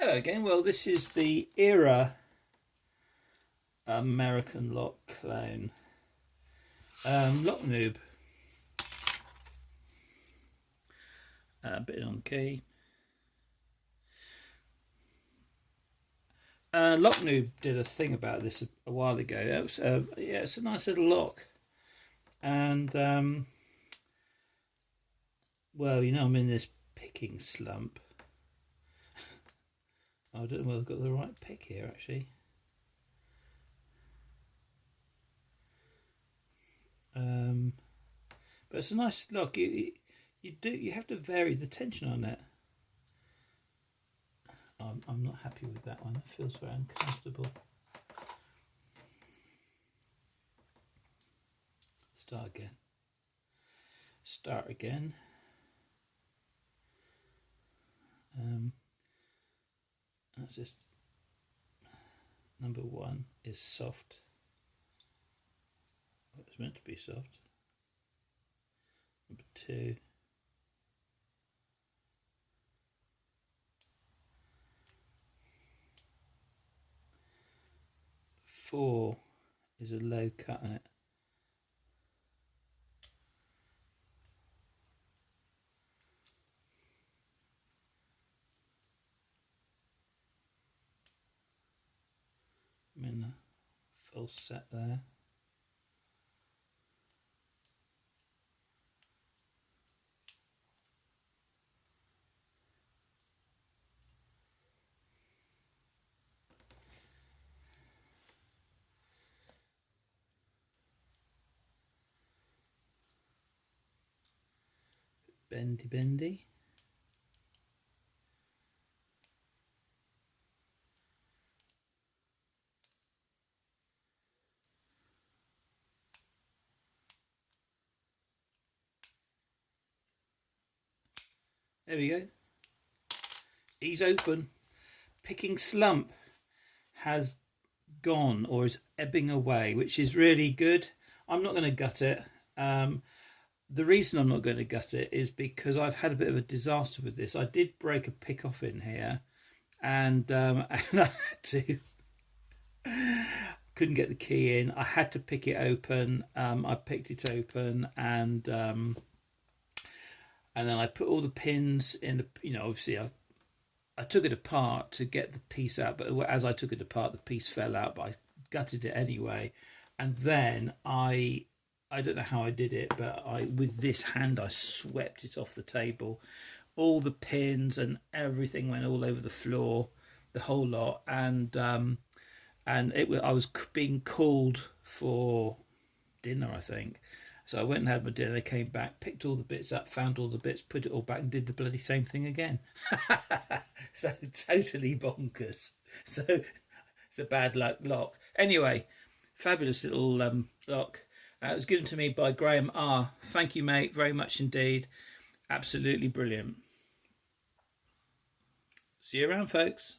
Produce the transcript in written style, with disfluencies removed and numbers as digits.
Hello again. Well, this is the Era American lock clone lock noob. A bit on key. Lock noob did a thing about this a while ago. It was, yeah, it's a nice little lock, and well, you know, I'm in this picking slump. I don't know whether I've got the right pick here actually. But it's a nice lock. You have to vary the tension on it. I'm not happy with that one. It feels very uncomfortable. Start again. Start again. That's just number one is soft. It's meant to be soft. Number two. Four is a low cut on it. I'm in a full set there. Bendy. There we go. Ease open. Picking slump has gone or is ebbing away, which is really good. I'm not going to gut it. The reason I'm not going to gut it is because I've had a bit of a disaster with this. I did break a pick off in here, and and I had to couldn't get the key in. I had to pick it open. I picked it open, and then I put all the pins in. Obviously I took it apart to get the piece out, but as I took it apart, the piece fell out. But I gutted it anyway, and then I don't know how I did it, but with this hand I swept it off the table. All the pins and everything went all over the floor, the whole lot, and I was being called for dinner, I think. So I went and had my dinner. They came back, picked all the bits up, found all the bits, put it all back, and did the bloody same thing again. So totally bonkers. So it's a bad luck lock. Anyway, fabulous little lock. It was given to me by Graham R. Thank you, mate, very much indeed. Absolutely brilliant. See you around, folks.